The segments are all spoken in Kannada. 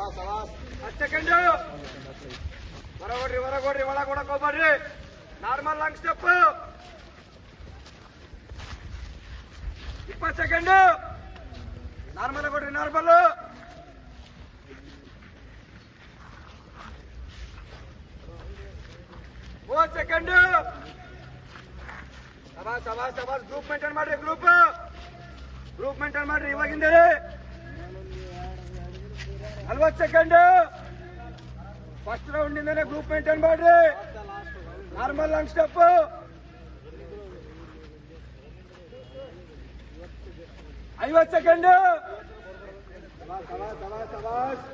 10 ಸೆಕೆಂಡ್ ಹೊರಗೊಡ್ರಿ ಒಳಗೆ ಕೊಡಕ್ ಹೋಗ್ಬರ್ರಿ. Normal long step 20 second normal ಕೊಡ್ರಿ. Normal 30 second. ಸಬಾಸ್ ಗ್ರೂಪ್ ಮೇಂಟೈನ್ ಮಾಡ್ರಿ. ಗ್ರೂಪ್ ಮೇಂಟೈನ್ ಮಾಡ್ರಿ. ಇವಾಗಿಂದ 40 ಸೆಕೆಂಡ್. ಫಸ್ಟ್ ರೌಂಡ್ ಇಂದಾನೆ ಗ್ರೂಪ್ ಮೇಂಟೈನ್ ಮಾಡ್ರಿ. Normal long step 50 second. ಸಬಾಸ್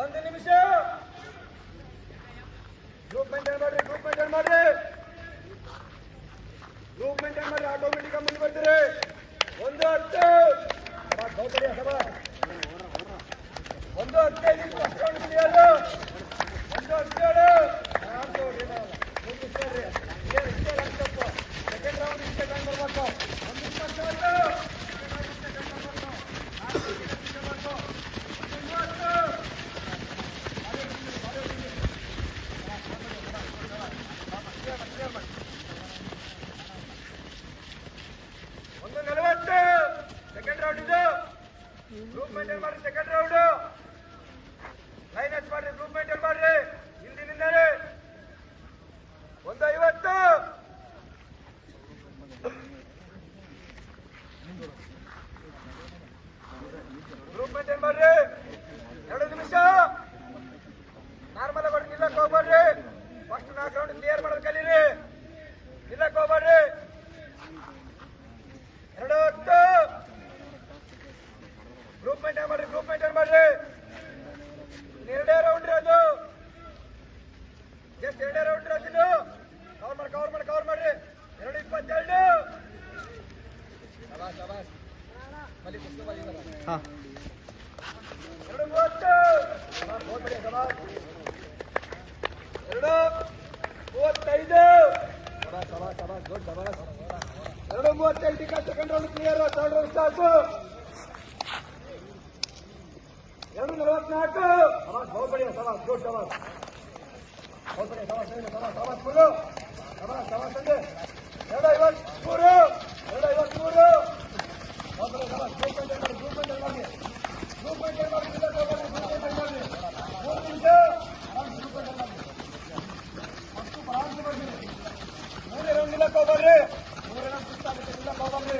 1 ನಿಮಿಷ. ಗ್ರೂಪ್ ಮೇಂಟೈನ್ ಮಾಡ್ರಿ. ಆಟೋಮೆಟಿಕ್ ಮುಂದೆ ಬರ್ತೀರಿ. 1:10 1:15 first round clear. 1:17 second round ಇಷ್ಟೇ ಟೈಮ್ ಬರ್ಬೇಕು. 1:22 1:40 ಸೆಕೆಂಡ್ ರೌಂಡ್ ಇದು. ಗ್ರೂಪ್ ಮೇಂಟೈನ್ ಮಾಡ್ರಿ. ಸೆಕೆಂಡ್ ರೌಂಡ್ ಲೈನ್ ಹಚ್ ಮಾಡ್ರಿ. ಗ್ರೂಪ್ ಮೇಂಟೈನ್ ಮಾಡ್ರಿ. ಹಿಂದಿನಿಂದಾನೆ 1:50 ಗ್ರೂಪ್ ಮೇಂಟೈನ್ ಮಾಡ್ರಿ. 2 ನಿಮಿಷ. ನಾರ್ಮಲ್ ಕೊಡ್ರಿ. ನಿಲ್ಲಕ್ ಹೋಗ್ಬರ್ರಿ. ಫಸ್ಟ್ 4 ರೌಂಡ್ ಕ್ಲಿಯರ್ ಮಾಡೋದು ಕಲೀರಿ. ನಿಲ್ಲಕ್ ಹೋಗ್ಬರ್ರಿ. 2:10 ಗ್ರೂಪ್ ಮೇಂಟೈನ್ ಮಾಡ್ರಿ. 2 ರೌಂಡ್ ಅದು. ಜಸ್ಟ್ 2 ರೌಂಡ್ ಇರೋದಿಲ್ಲ. ಕವರ್ ಮಾಡ್ರಿ. 2:22 2:30 2:35 second round clear. Third round start. 2:44 बहुत बढ़िया. सवाल गुड. सवाल बहुत बढ़िया. सवाल संजय. सवाल फुल्ಲು. सवाल संजय. 2:53 बहुत बढ़िया. सवाल ग्रुप मेंटेन ಮಾಡಿ. 3 ನಿಮಿಷ. ಅಷ್ಟು ಬರಾಂತ ಬರ್ರಿ. 3 ರೌಂಡ್ ನಿಲ್ಲಕ್ಕೆ ಹೋಗ್ಬರ್ರಿ. 3 ರೌಂಡ್ ಸುತ್ತಾಗುತ್ತೆ. ನಿಲ್ಲಕ್ಕೆ ಹೋಗ್ಬರ್ರಿ.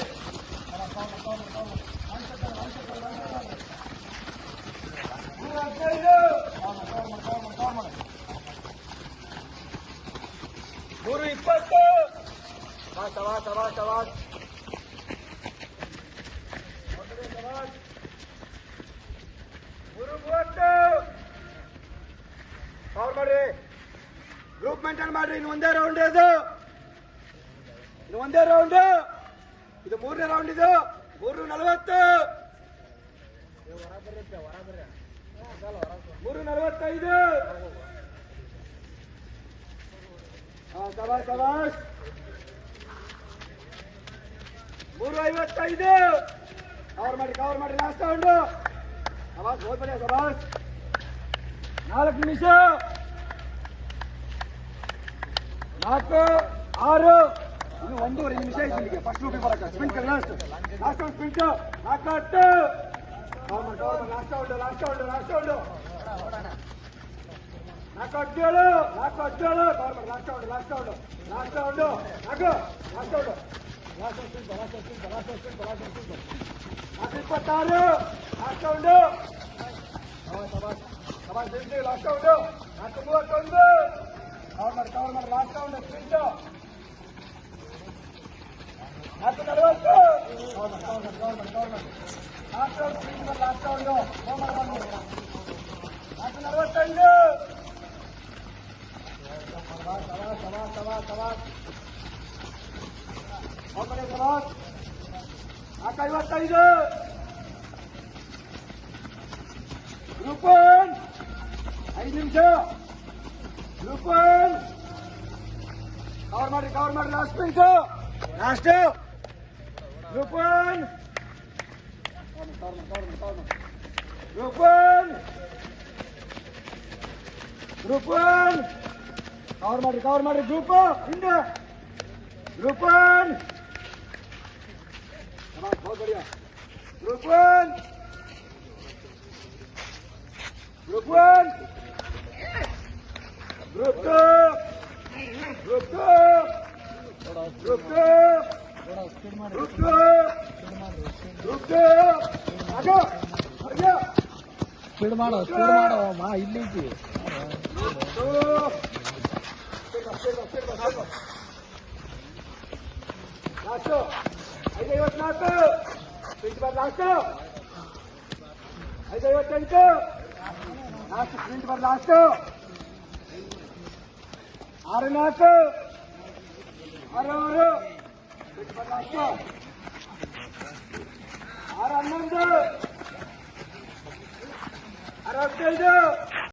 ಮೂರು 20 ಸವಾಲ್ ಕವರ್ ಮಾಡ್ರಿ. ಗ್ರೂಪ್ ಮೇಂಟೈನ್ ಮಾಡ್ರಿ. ಇನ್ನು ಒಂದೇ ರೌಂಡ್ ಇದು. ಇದು 3ನೇ ರೌಂಡ್ ಇದು. 3:40 3:45 ಸಬಾಸ್ 3:55 ಕವರ್ ಮಾಡಿ. Last round. ಸಬಾಸ್ बहुत बढ़िया. ಸಬಾಸ್ 4 ನಿಮಿಷ. 4 6 ಇನ್ನು 1.5 ನಿಮಿಷ ಐತಿ ಇಲ್ಲಿಗೆ. ಫಸ್ಟ್ ರೂಪಿಗೆ ಬರಕ್ಕೆ ಸ್ಪಿಂಟ್ ಲಾಸ್ಟ್ ರೌಂಡ್ ಸ್ಪಿಂಟ್. 4:10 ಕವರ್ ಮಾಡಿ. ಲಾಸ್ಟ್ ರೌಂಡ್ 4:17 ಕವರ್ ಮಾಡಿ. ಲಾಸ್ಟ್ ರೂಪನ್ 5 ನಿಮಿಷ. ರೂಪನ್ ಕವರ್ ಮಾಡಿ. Last minute. Last Group 1. Group 1. Group 1. Cover ಮಾಡ್ರಿ group ಹಿಂದೆ. Group 1. बहुत बढ़िया. Group 1. Group 1. Group 2. Group 2. Group 2. Group 2. Group 2. आगे. बढ़िया. ಸ್ಪೀಡ್ ಮಾಡೋ ಮಾ ಇಲ್ಲಿ ಐತಿ. Last 5:54 sprint bar last 5:58 last sprint bar last 6:04 6:6 sprint bar last 6:11 65